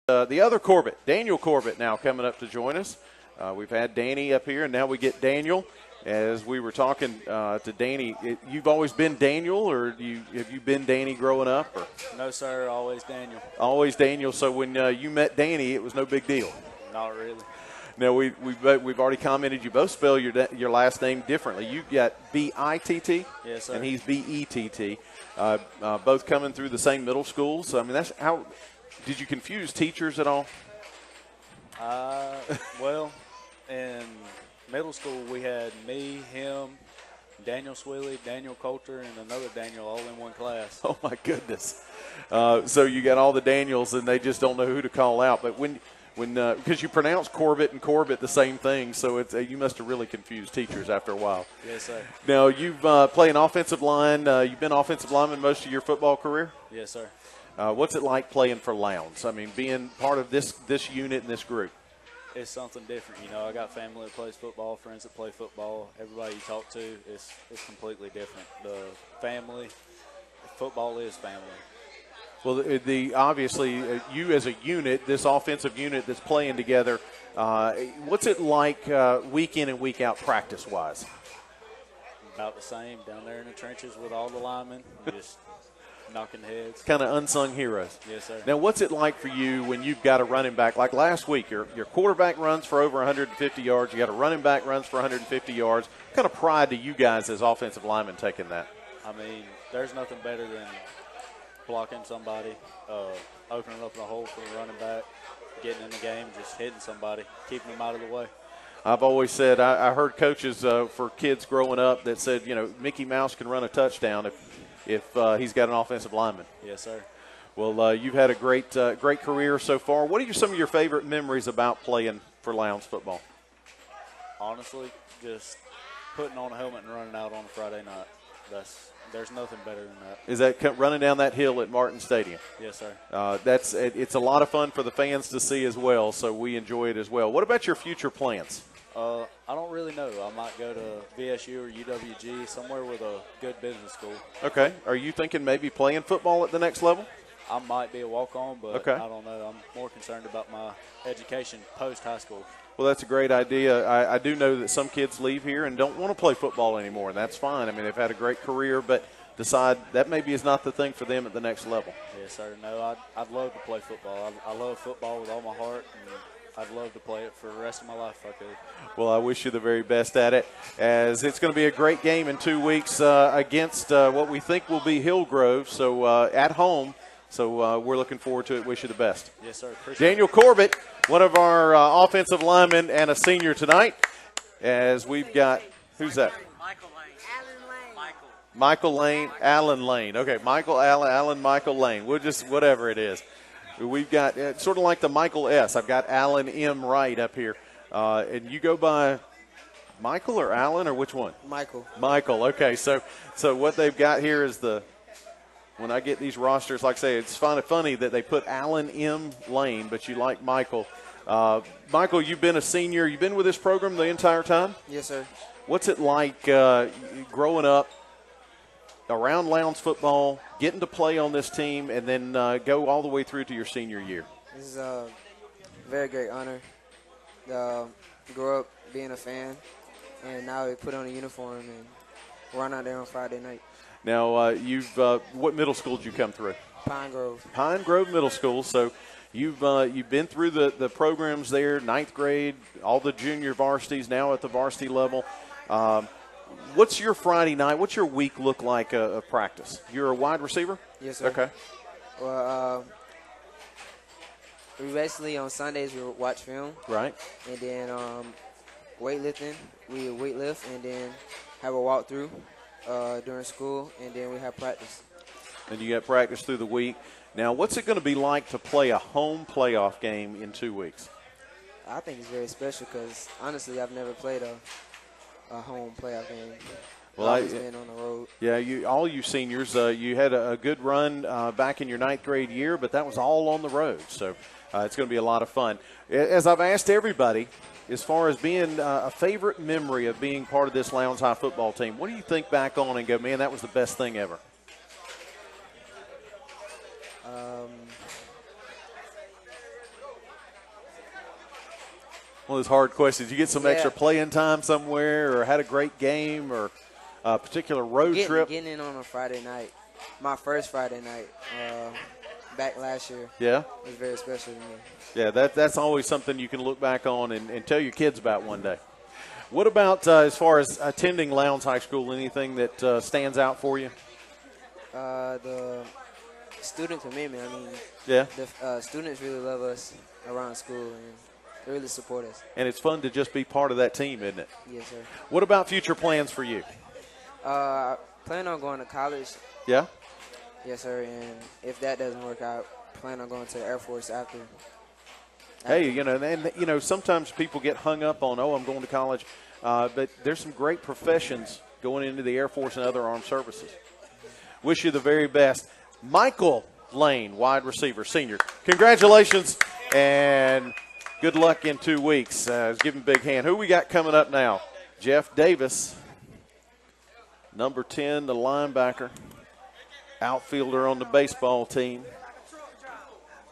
the other Corbett, Daniel Corbett, now coming up to join us. We've had Danny up here, and now we get Daniel. As we were talking to Danny, you've always been Daniel, or have you been Danny growing up? Or? No, sir, always Daniel. Always Daniel. So when you met Danny, it was no big deal. Not really. Now we've already commented. You both spell your last name differently. You got B-I-T-T, yes, sir, and he's B-E-T-T. Both coming through the same middle schools. So, I mean, that's how. Did you confuse teachers at all? Well, in middle school we had me, him, Daniel Swilly, Daniel Coulter, and another Daniel all in one class. Oh my goodness! So you got all the Daniels, and they just don't know who to call out. But when because you pronounce Corbett and Corbett the same thing, so it's you must have really confused teachers after a while. Yes, sir. Now you've played an offensive line. You've been offensive lineman most of your football career. Yes, sir. What's it like playing for Lowndes? I mean, being part of this unit and this group. It's something different. You know, I got family that plays football, friends that play football. Everybody you talk to is completely different. The family, football is family. Well, obviously you as a unit, this offensive unit that's playing together, what's it like week in and week out practice-wise? About the same, down there in the trenches with all the linemen, just knocking heads. Kind of unsung heroes. Yes, sir. Now, what's it like for you when you've got a running back? Like last week, your quarterback runs for over 150 yards. You got a running back runs for 150 yards. What kind of pride do you guys as offensive linemen take in that? I mean, there's nothing better than blocking somebody, opening up the hole for the running back, getting in the game, just hitting somebody, keeping them out of the way. I've always said, I heard coaches for kids growing up that said, you know, Mickey Mouse can run a touchdown if he's got an offensive lineman. Yes, sir. Well, you've had a great career so far. What are some of your favorite memories about playing for Lowndes football? Honestly, just putting on a helmet and running out on a Friday night. There's nothing better than that. Is that running down that hill at Martin Stadium? Yes, sir. It's a lot of fun for the fans to see as well, so we enjoy it as well. What about your future plans? I don't really know. I might go to VSU or UWG, somewhere with a good business school. Okay. Are you thinking maybe playing football at the next level? I might be a walk-on, but okay. I don't know. I'm more concerned about my education post-high school. Well, that's a great idea. I do know that some kids leave here and don't want to play football anymore, and that's fine. I mean, they've had a great career, but decide that maybe is not the thing for them at the next level. Yes, sir. No, I'd love to play football. I love football with all my heart, and I'd love to play it for the rest of my life if I could. Well, I wish you the very best at it, as it's going to be a great game in 2 weeks against what we think will be Hillgrove, so at home. So we're looking forward to it. Wish you the best. Yes, sir. Appreciate Daniel Corbett, one of our offensive linemen and a senior tonight, as we've got – who's that? Michael Lane. Alan Lane. Michael Lane, Alan Lane. Okay, Michael Lane. We'll just – whatever it is. We've got sort of like the Michael S. I've got Alan M. Wright up here. And you go by Michael or Alan or which one? Michael. Michael. Okay, so what they've got here is when I get these rosters, like I say, it's kind of funny that they put Alan M. Lane, but you like Michael. Michael, you've been a senior. You've been with this program the entire time? Yes, sir. What's it like growing up around Lowndes football, getting to play on this team, and then go all the way through to your senior year? This is a very great honor. Grow up being a fan, and now we put on a uniform and run out there on Friday night. Now, what middle school did you come through? Pine Grove. Pine Grove Middle School. So you've been through the programs there, 9th grade, all the junior varsities, now at the varsity level. What's your Friday night? What's your week look like of practice? You're a wide receiver? Yes, sir. Okay. Well, we basically on Sundays we watch film. Right. And then weightlifting, we weightlift and then have a walkthrough during school, and then we have practice. And you got practice through the week. Now, what's it going to be like to play a home playoff game in 2 weeks? I think it's very special because, honestly, I've never played a home playoff game. Well, I've been on the road. Yeah, all you seniors, you had a good run back in your 9th grade year, but that was all on the road. So it's going to be a lot of fun. As I've asked everybody, as far as being a favorite memory of being part of this Lowndes High football team, what do you think back on and go, man, that was the best thing ever? One of those hard questions. You get some Yeah. extra playing time somewhere, or had a great game, or a particular road trip? Getting in on a Friday night, my first Friday night back last year. Yeah. Was very special to me. Yeah, that's always something you can look back on and tell your kids about one day. What about as far as attending Lowndes High School, anything that stands out for you? The student commitment. I mean, Yeah. the students really love us around school, and they really support us. And it's fun to just be part of that team, isn't it? Yes, sir. What about future plans for you? I plan on going to college. Yeah? Yes, sir. And if that doesn't work out, plan on going to the Air Force after. Hey, sometimes people get hung up on, I'm going to college. But there's some great professions going into the Air Force and other armed services. Wish you the very best. Michael Lane, wide receiver, senior. Congratulations and good luck in 2 weeks. Give him a big hand. Who we got coming up now? Jeff Davis, number 10, the linebacker, outfielder on the baseball team.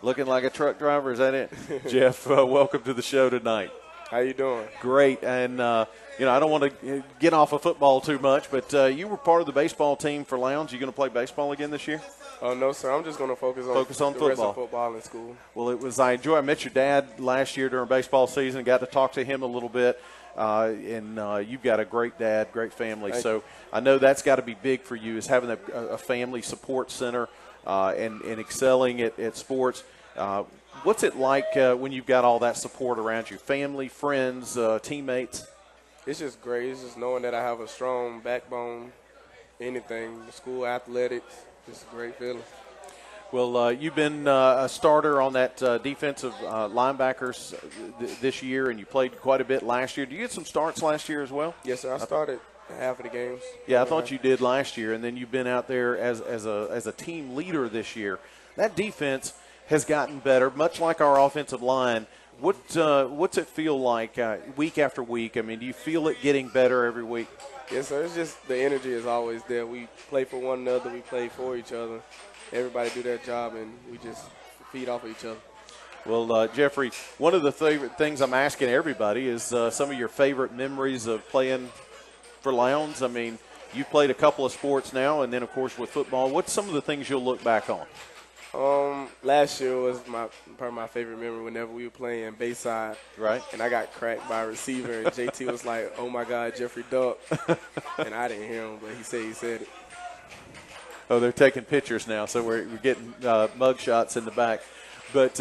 Looking like a truck driver, is that it? Jeff, welcome to the show tonight. How you doing? Great, and I don't want to get off of football too much, but you were part of the baseball team for Lowndes. You going to play baseball again this year? Oh no, sir. I'm just going to focus on the football. Rest of football in school. Well, I met your dad last year during baseball season. Got to talk to him a little bit, and you've got a great dad, great family. Thank so you. I know that's got to be big for you, is having a family support center and excelling at sports. What's it like when you've got all that support around you? Family, friends, teammates? It's just great. It's just knowing that I have a strong backbone, anything, school athletics. It's a great feeling. Well, you've been a starter on that defensive linebackers this year, and you played quite a bit last year. Did you get some starts last year as well? Yes, sir. I started half of the games. Yeah, I thought you did last year, and then you've been out there as a team leader this year. That defense has gotten better, much like our offensive line. What's it feel like week after week? I mean, do you feel it getting better every week? Yes, sir. It's just the energy is always there. We play for one another. We play for each other. Everybody do their job, and we just feed off of each other. Well, Jeffrey, one of the favorite things I'm asking everybody is some of your favorite memories of playing for Lowndes. I mean, you've played a couple of sports now, and then, of course, with football. What's some of the things you'll look back on? Last year was probably my favorite memory whenever we were playing Bayside. Right. And I got cracked by a receiver, and JT was like, "Oh my God, Jeffrey Duck," and I didn't hear him, but he said it. Oh, they're taking pictures now, so we're getting mug shots in the back. But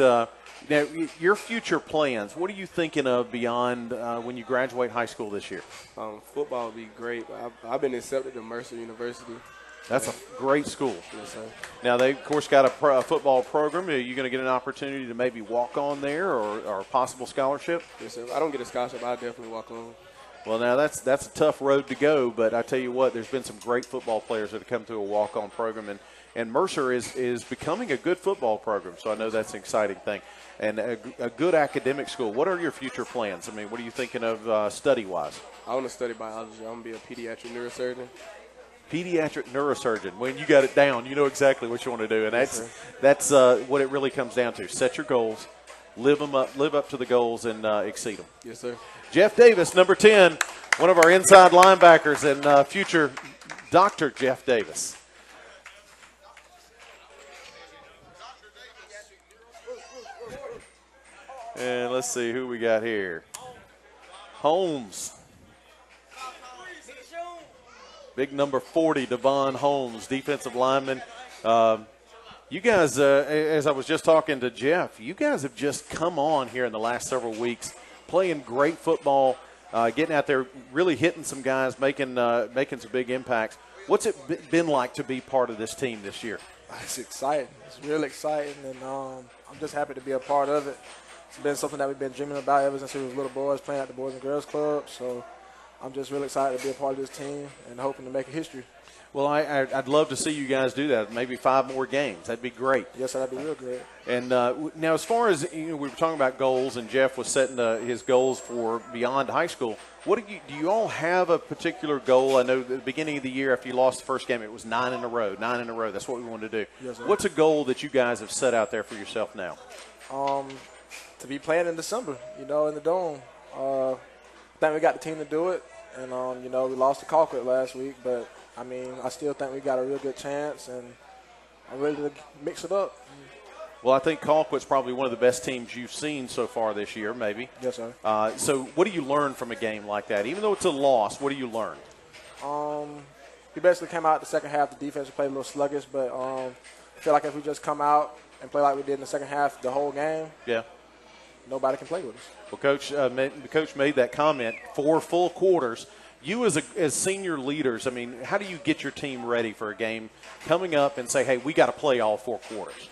now, your future plans, what are you thinking of beyond when you graduate high school this year? Football would be great. I've been accepted to Mercer University. That's a great school. Yes, sir. Now, they, of course, got a football program. Are you going to get an opportunity to maybe walk on there or a possible scholarship? Yes, sir. I don't get a scholarship, I'll definitely walk on. Well, now, that's a tough road to go, but I tell you what, there's been some great football players that have come through a walk-on program, and Mercer is becoming a good football program, so I know that's an exciting thing. And a good academic school. What are your future plans? I mean, what are you thinking of study-wise? I want to study biology. I'm going to be a pediatric neurosurgeon. Pediatric neurosurgeon. When you got it down, you know exactly what you want to do, and that's what it really comes down to. Set your goals, live up to the goals, and exceed them. Yes, sir. Jeff Davis, number 10, one of our inside linebackers, and future Dr. Jeff Davis. And let's see who we got here. Holmes. Big number 40, Devon Homes, defensive lineman. You guys, as I was just talking to Jeff, you guys have just come on here in the last several weeks, playing great football, getting out there, really hitting some guys, making some big impacts. What's it been like to be part of this team this year? It's exciting. It's real exciting, and I'm just happy to be a part of it. It's been something that we've been dreaming about ever since we were little boys playing at the Boys and Girls Club. So I'm just really excited to be a part of this team and hoping to make a history. Well, I'd love to see you guys do that. Maybe 5 more games. That'd be great. Yes, sir, that'd be real great. And now, as far as we were talking about goals, and Jeff was setting his goals for beyond high school. What do you all have a particular goal? I know at the beginning of the year, after you lost the first game, it was 9 in a row. 9 in a row. That's what we wanted to do. Yes, sir. What's a goal that you guys have set out there for yourself now? To be playing in December, in the Dome. I think we got the team to do it. And, we lost to Colquitt last week. But, I still think we got a real good chance. And I'm ready to mix it up. Well, I think Colquitt's probably one of the best teams you've seen so far this year, maybe. Yes, sir. So what do you learn from a game like that? Even though it's a loss, what do you learn? We basically came out the second half. The defense played a little sluggish, but I feel like if we just come out and play like we did in the second half the whole game, nobody can play with us. Well, Coach made that comment. 4 full quarters. You as senior leaders, how do you get your team ready for a game coming up and say, hey, we got to play all 4 quarters?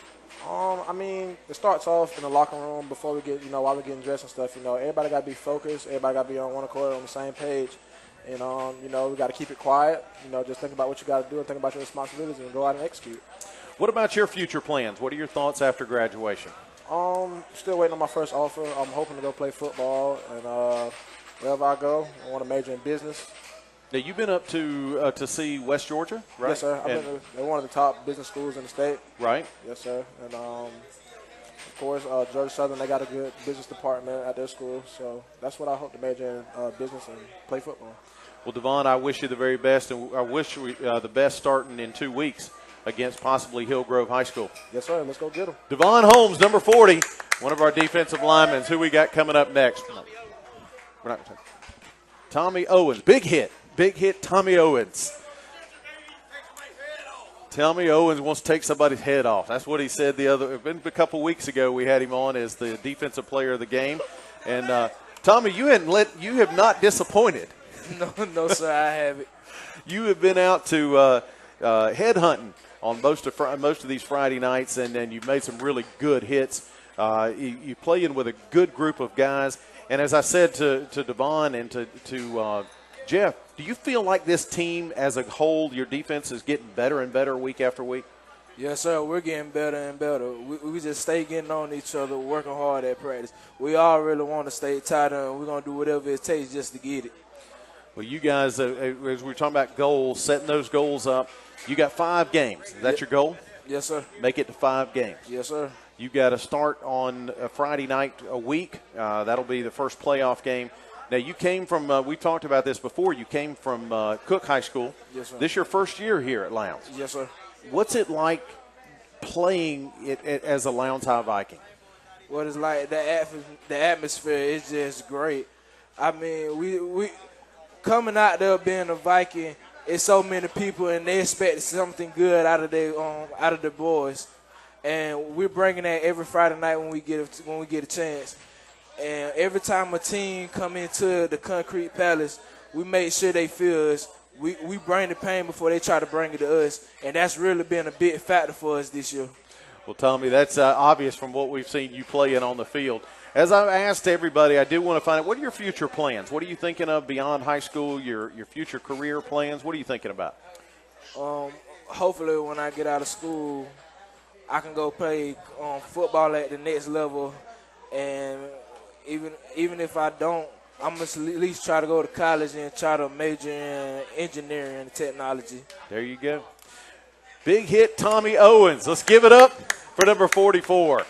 It starts off in the locker room before we get, while we're getting dressed and stuff. Everybody got to be focused. Everybody got to be on one accord, on the same page. And, we got to keep it quiet. Just think about what you got to do and think about your responsibilities and go out and execute. What about your future plans? What are your thoughts after graduation? Still waiting on my first offer. I'm hoping to go play football. And wherever I go, I want to major in business. Now, you've been up to see West Georgia, right? Yes, sir. They're one of the top business schools in the state. Right. Yes, sir. And, of course, Georgia Southern, they got a good business department at their school. So that's what I hope to major in, business and play football. Well, Devon, I wish you the very best, and I wish the best starting in 2 weeks against possibly Hillgrove High School. Yes, sir. Let's go get them. Devon Homes, number 40, one of our defensive linemen. Who we got coming up next? Tommy Owens. Big hit, Tommy Owens. Tommy Owens wants to take somebody's head off. That's what he said a couple weeks ago. We had him on as the defensive player of the game. And, Tommy, you have not disappointed. No, sir, I haven't. You have been out to head hunting on most of these Friday nights, and you've made some really good hits. You play in with a good group of guys. And as I said to Devon and to Jeff, do you feel like this team as a whole, your defense is getting better and better week after week? Yes, sir. We're getting better and better. We just stay getting on each other, working hard at practice. We all really want to stay tight, and we're going to do whatever it takes just to get it. Well, you guys, as we were talking about goals, setting those goals up, you got 5 games. Is that your goal? Yes, sir. Make it to 5 games. Yes, sir. You got to start on a Friday night a week. That'll be the first playoff game. Now, you came from, we talked about this before, you came from Cook High School. Yes, sir. This your first year here at Lowndes. Yes, sir. What's it like playing it as a Lowndes High Viking? What it's like, the atmosphere is just great. We coming out there being a Viking, it's so many people, and they expect something good out of the boys. And we're bringing that every Friday night when we get a chance. And every time a team come into the Concrete Palace, we make sure they feel us. We bring the pain before they try to bring it to us, and that's really been a big factor for us this year. Well, Tommy, that's obvious from what we've seen you playing on the field. As I asked everybody, I do want to find out, what are your future plans? What are you thinking of beyond high school, your future career plans? What are you thinking about? Hopefully when I get out of school, I can go play football at the next level, and even if I don't, I'm going to at least try to go to college and try to major in engineering and technology. There you go. Big hit, Tommy Owens. Let's give it up for number 44,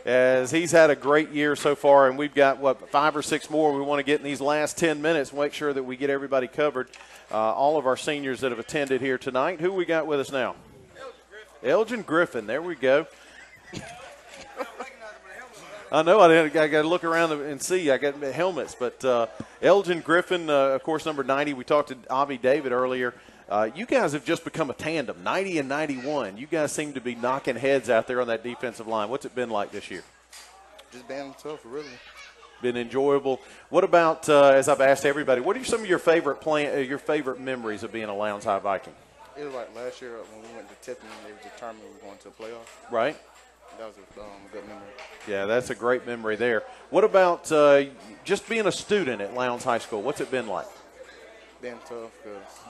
as he's had a great year so far, and we've got, 5 or 6 more we want to get in these last 10 minutes, make sure that we get everybody covered, all of our seniors that have attended here tonight. Who we got with us now? Elgin Griffin. There we go. I know I got to look around and see. I got helmets, but Elgin Griffin, of course, number 90. We talked to Avi David earlier. You guys have just become a tandem, 90 and 91. You guys seem to be knocking heads out there on that defensive line. What's it been like this year? Just been tough, really. Been enjoyable. What about, as I've asked everybody, what are some of your favorite memories of being a Lowndes High Viking? It was like last year when we went to Tiffin, they were determined we were going to the playoffs. Right. That was a good memory. Yeah, that's a great memory there. What about just being a student at Lowndes High School? What's it been like? Been tough.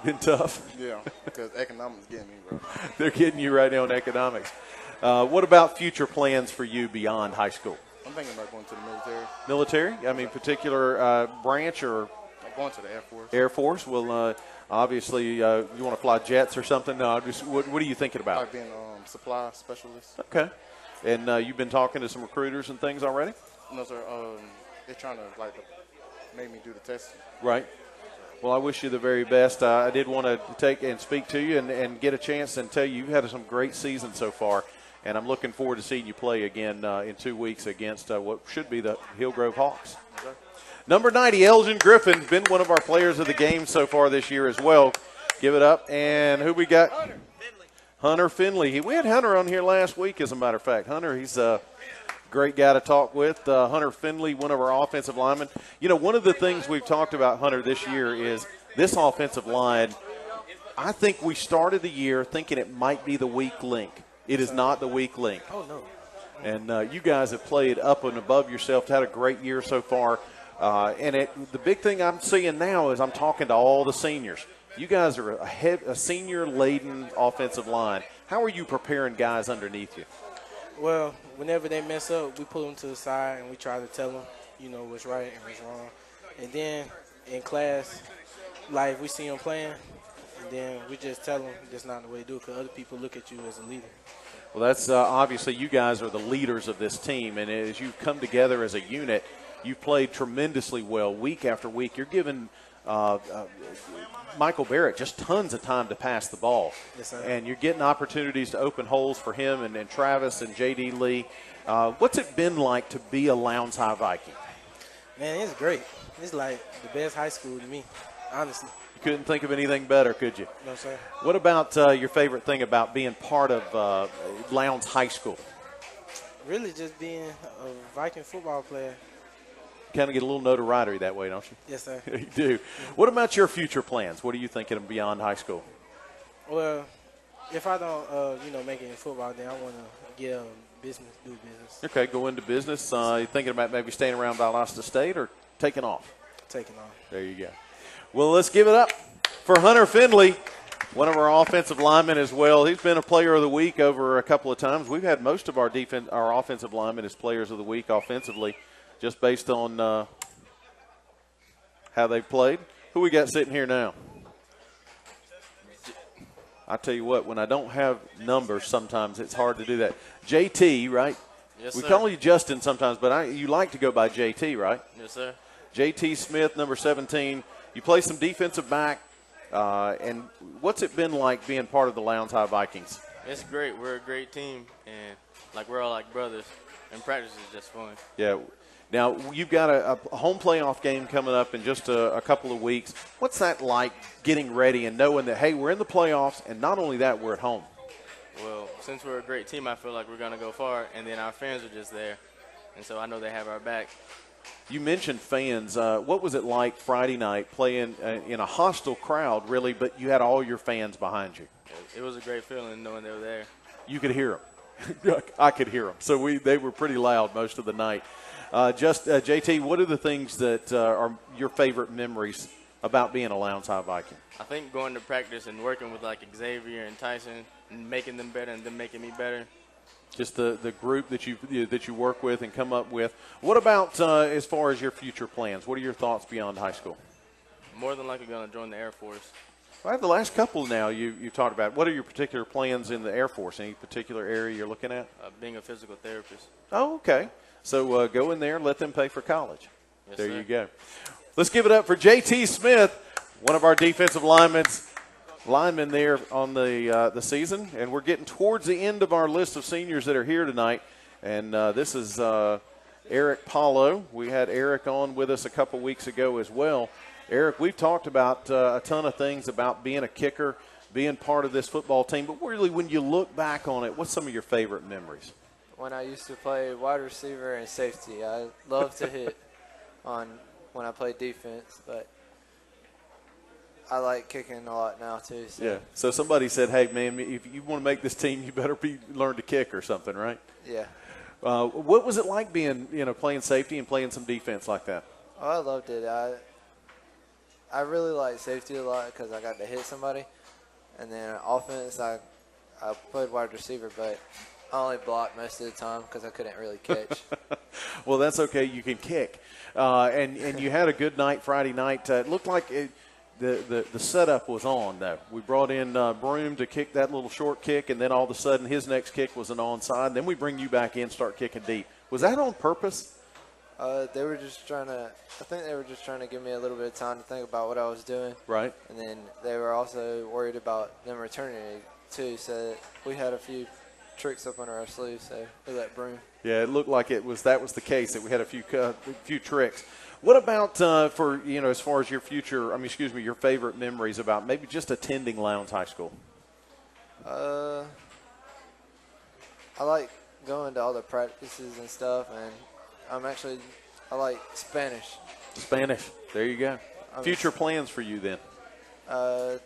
Been tough? Yeah, because economics getting me, bro. They're getting you right now in economics. What about future plans for you beyond high school? I'm thinking about going to the military. Military? I mean, particular branch or? I'm going to the Air Force. Air Force? Well, obviously, you want to fly jets or something? No, what are you thinking about? I've been supply specialist. Okay. And you've been talking to some recruiters and things already? No, sir. They're trying to, made me do the testing. Right. Well, I wish you the very best. I did want to take and speak to you and get a chance and tell you you've had some great seasons so far, and I'm looking forward to seeing you play again in 2 weeks against what should be the Hillgrove Hawks. Okay. Number 90, Elgin Griffin, been one of our players of the game so far this year as well. Give it up. And who we got? Hunter Finley. We had Hunter on here last week, as a matter of fact. Hunter, he's a great guy to talk with. Hunter Finley, one of our offensive linemen. You know, one of the things we've talked about, Hunter, this year is this offensive line. I think we started the year thinking it might be the weak link. It is not the weak link. Oh, no. And you guys have played up and above yourself, had a great year so far. The big thing I'm seeing now is I'm talking to all the seniors. You guys are a senior-laden offensive line. How are you preparing guys underneath you? Well, whenever they mess up, we pull them to the side and we try to tell them, you know, what's right and what's wrong. And then in class, like we see them playing, and then we just tell them that's not the way to do it because other people look at you as a leader. Well, that's obviously you guys are the leaders of this team, and as you've come together as a unit, you've played tremendously well week after week. You're giving Michael Barrett just tons of time to pass the ball. Yes, sir. And you're getting opportunities to open holes for him and Travis and J.D. Lee. What's it been like to be a Lowndes High Viking? Man, it's great. It's like the best high school to me, honestly. You couldn't think of anything better, could you? No, sir. What about your favorite thing about being part of Lowndes High School? Really just being a Viking football player. Kind of get a little notoriety that way, don't you? Yes, sir. You do. What about your future plans? What are you thinking of beyond high school? Well, if I don't, make it in football, then I want to get business, do business. Okay, go into business. You thinking about maybe staying around Valdosta State or taking off? Taking off. There you go. Well, let's give it up for Hunter Finley, one of our offensive linemen as well. He's been a player of the week over a couple of times. We've had most of our offensive linemen as players of the week offensively, just based on how they've played. Who we got sitting here now? I tell you what, when I don't have numbers, sometimes it's hard to do that. JT, right? Yes, we sir. call you Justin sometimes, but you like to go by JT, right? Yes, sir. JT Smith, number 17. You play some defensive back. And what's it been like being part of the Lowndes High Vikings? It's great. We're a great team, and we're all like brothers. And practice is just fun. Yeah. Now, you've got a home playoff game coming up in just a couple of weeks. What's that like, getting ready and knowing that, hey, we're in the playoffs, and not only that, we're at home? Well, since we're a great team, I feel like we're going to go far, and then our fans are just there. And so I know they have our back. You mentioned fans. What was it like Friday night playing in a hostile crowd, really, but you had all your fans behind you? It was a great feeling knowing they were there. You could hear them. I could hear them. So they were pretty loud most of the night. JT, what are the things that are your favorite memories about being a Lowndes High Viking? I think going to practice and working with Xavier and Tyson and making them better and them making me better. Just the group that you work with and come up with. What about as far as your future plans? What are your thoughts beyond high school? More than likely going to join the Air Force. Well, the last couple now you've talked about. What are your particular plans in the Air Force? Any particular area you're looking at? Being a physical therapist. Oh, okay. So go in there and let them pay for college. Yes, there sir. you go. Let's give it up for JT Smith, one of our defensive linemen there on the season. And we're getting towards the end of our list of seniors that are here tonight. And this is Eric Paulo. We had Eric on with us a couple weeks ago as well. Eric, we've talked about a ton of things about being a kicker, being part of this football team. But really, when you look back on it, what's some of your favorite memories? When I used to play wide receiver and safety, I loved to hit when I played defense, but I like kicking a lot now too. So. Yeah. So somebody said, "Hey, man, if you want to make this team, you better learn to kick or something, right?" Yeah. What was it like being, playing safety and playing some defense like that? Oh, I loved it. I really like safety a lot because I got to hit somebody, and then offense, I played wide receiver, but I only blocked most of the time because I couldn't really catch. Well, that's okay. You can kick, and you had a good night Friday night. It looked like the setup was on, though. We brought in Broom to kick that little short kick, and then all of a sudden his next kick was an onside. Then we bring you back in, start kicking deep. Was that on purpose? They were just trying to. I think they were just trying to give me a little bit of time to think about what I was doing. Right. And then they were also worried about them returning it too. So we had a few tricks up under our sleeves. So we let broom. Yeah, it looked like that was the case, that we had a few tricks. What about for as far as your future? Your favorite memories about maybe just attending Lowndes High School? I like going to all the practices and stuff, and I like Spanish. Spanish. There you go. Future plans for you then? I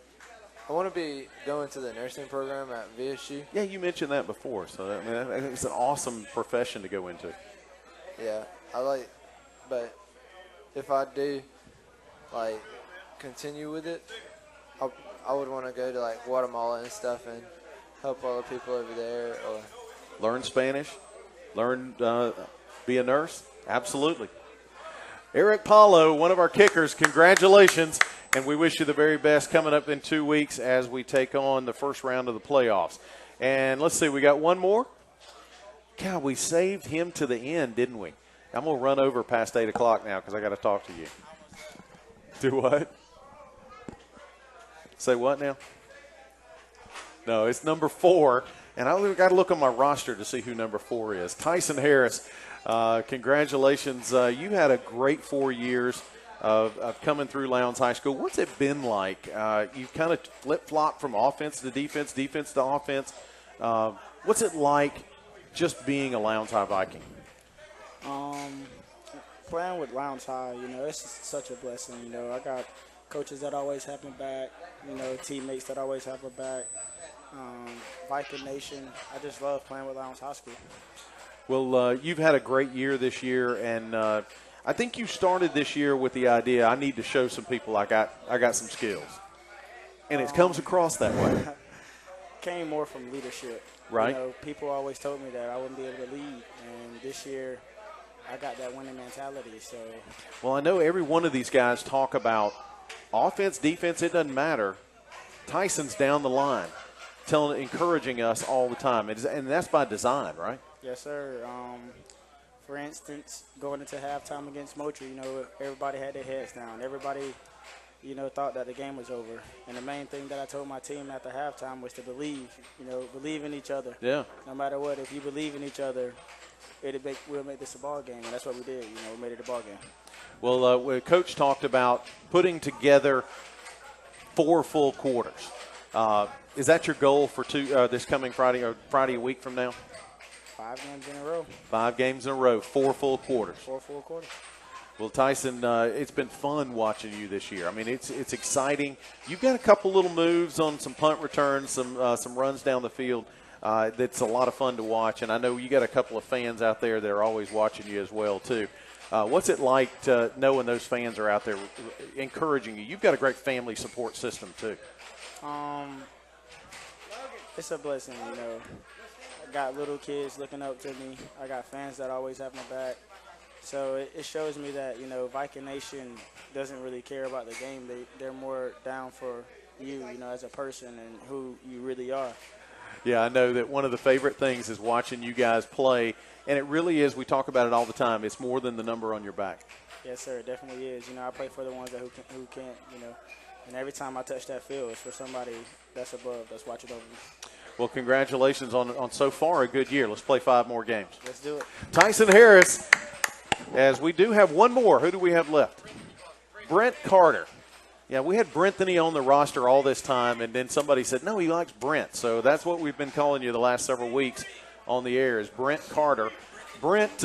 want to be going to the nursing program at VSU. Yeah, you mentioned that before. So it's an awesome profession to go into. Yeah, but if I do continue with it, I would want to go to Guatemala and stuff and help all the people over there. Or learn Spanish, be a nurse. Absolutely. Eric Paulo, one of our kickers, congratulations, and we wish you the very best coming up in 2 weeks as we take on the first round of the playoffs. And let's see, we got one more. God, we saved him to the end, didn't we? I'm going to run over past 8 o'clock now because I got to talk to you. Do what? Say what now? No, it's number 4. And I've got to look on my roster to see who number 4 is. Tyson Harris, congratulations. You had a great 4 years of coming through Lowndes High School. What's it been like? You've kind of flip-flopped from offense to defense, defense to offense. What's it like just being a Lowndes High Viking? Playing with Lowndes High, it's such a blessing. I got coaches that always have my back, teammates that always have my back. Viking Nation, I just love playing with Lowndes High School. Well, you've had a great year this year, and I think you started this year with the idea, I need to show some people I got some skills. And it comes across that way. Came more from leadership. Right. People always told me that I wouldn't be able to lead, and this year I got that winning mentality. So. Well, I know every one of these guys talk about offense, defense, it doesn't matter. Tyson's down the line, encouraging us all the time, and that's by design, right? Yes, sir. For instance, going into halftime against Moultrie, everybody had their heads down. Everybody, thought that the game was over. And the main thing that I told my team after halftime was to believe, believe in each other. Yeah. No matter what, if you believe in each other, we'll make this a ball game, and that's what we did. We made it a ball game. Well, Coach talked about putting together 4 full quarters. Is that your goal for this coming Friday or Friday a week from now? 5 games in a row. 5 games in a row, 4 full quarters. 4 full quarters. Well, Tyson, it's been fun watching you this year. I mean, it's exciting. You've got a couple little moves on some punt returns, some runs down the field. That's a lot of fun to watch, and I know you got a couple of fans out there that are always watching you as well too. What's it like knowing those fans are out there encouraging you? You've got a great family support system too. It's a blessing, I got little kids looking up to me. I got fans that always have my back. So it shows me that, Viking Nation doesn't really care about the game. They're more down for you, as a person and who you really are. Yeah, I know that one of the favorite things is watching you guys play, and it really is. We talk about it all the time. It's more than the number on your back. Yes, sir, it definitely is. I play for the ones who can't, and every time I touch that field, it's for somebody that's above, that's watching over me. Well, congratulations on so far a good year. Let's play 5 more games. Let's do it. Tyson Harris, as we do have one more. Who do we have left? Brent Carter. Yeah, we had Brenthany on the roster all this time, and then somebody said, no, he likes Brent. So that's what we've been calling you the last several weeks on the air is Brent Carter. Brent,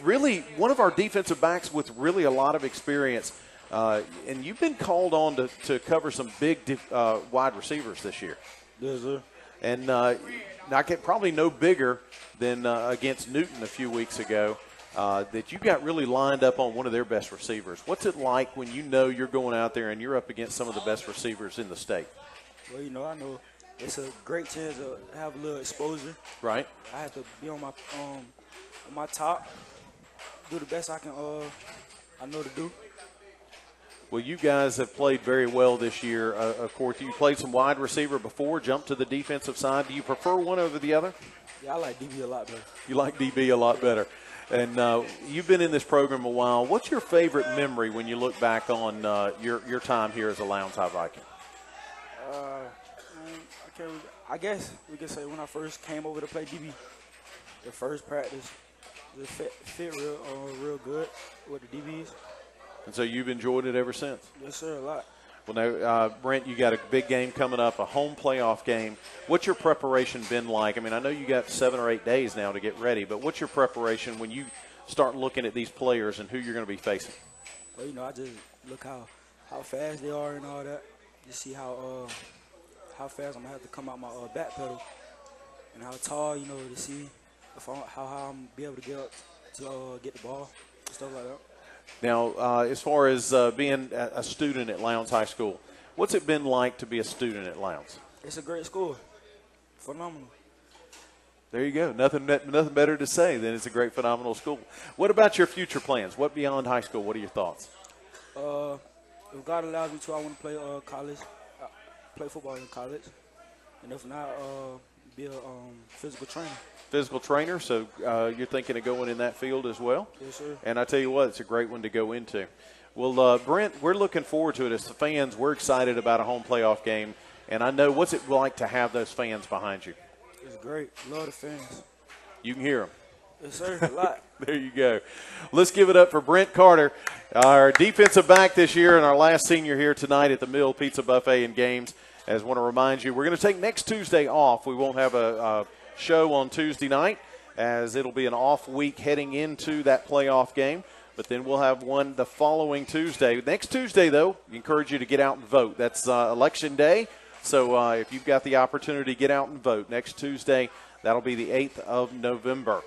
really one of our defensive backs with really a lot of experience. And you've been called on to cover some big wide receivers this year. Yes, sir. And I get probably no bigger than against Newton a few weeks ago. That you got really lined up on one of their best receivers. What's it like when you know you're going out there and you're up against some of the best receivers in the state? Well, I know it's a great chance to have a little exposure. Right. I have to be on my top, do the best I know to do. Well, you guys have played very well this year. Of course, you played some wide receiver before, jumped to the defensive side. Do you prefer one over the other? Yeah, I like DB a lot better. You like DB a lot better. And you've been in this program a while. What's your favorite memory when you look back on your time here as a Lowndes High Viking? I guess we could say when I first came over to play DB, the first practice, it fit real good with the DBs. And so you've enjoyed it ever since? Yes, sir, a lot. Well, now, Brent, you got a big game coming up, a home playoff game. What's your preparation been like? I mean, I know you got 7 or 8 days now to get ready, but what's your preparation when you start looking at these players and who you're going to be facing? Well, I just look how fast they are and all that. Just see how fast I'm going to have to come out my back pedal and how tall, to see how I'm be able to get up to get the ball and stuff like that. Now, as far as being a student at Lowndes High School, what's it been like to be a student at Lowndes? It's a great school. Phenomenal. There you go. Nothing better to say than it's a great, phenomenal school. What about your future plans? What beyond high school? What are your thoughts? If God allows me to, I want to play college, play football in college. And if not, be a physical trainer. Physical trainer, so you're thinking of going in that field as well? Yes, sir. And I tell you what, it's a great one to go into. Well, Brent, we're looking forward to it. As the fans, we're excited about a home playoff game. And I know, what's it like to have those fans behind you? It's great. Love the fans. You can hear them. Yes, sir, a lot. There you go. Let's give it up for Brent Carter, our defensive back this year and our last senior here tonight at the Mill Pizza Buffet and Games. As I want to remind you, we're going to take next Tuesday off. We won't have a show on Tuesday night, as it'll be an off week heading into that playoff game. But then we'll have one the following Tuesday. Next Tuesday, though, we encourage you to get out and vote. That's Election Day. So if you've got the opportunity, get out and vote. Next Tuesday, that'll be the 8th of November.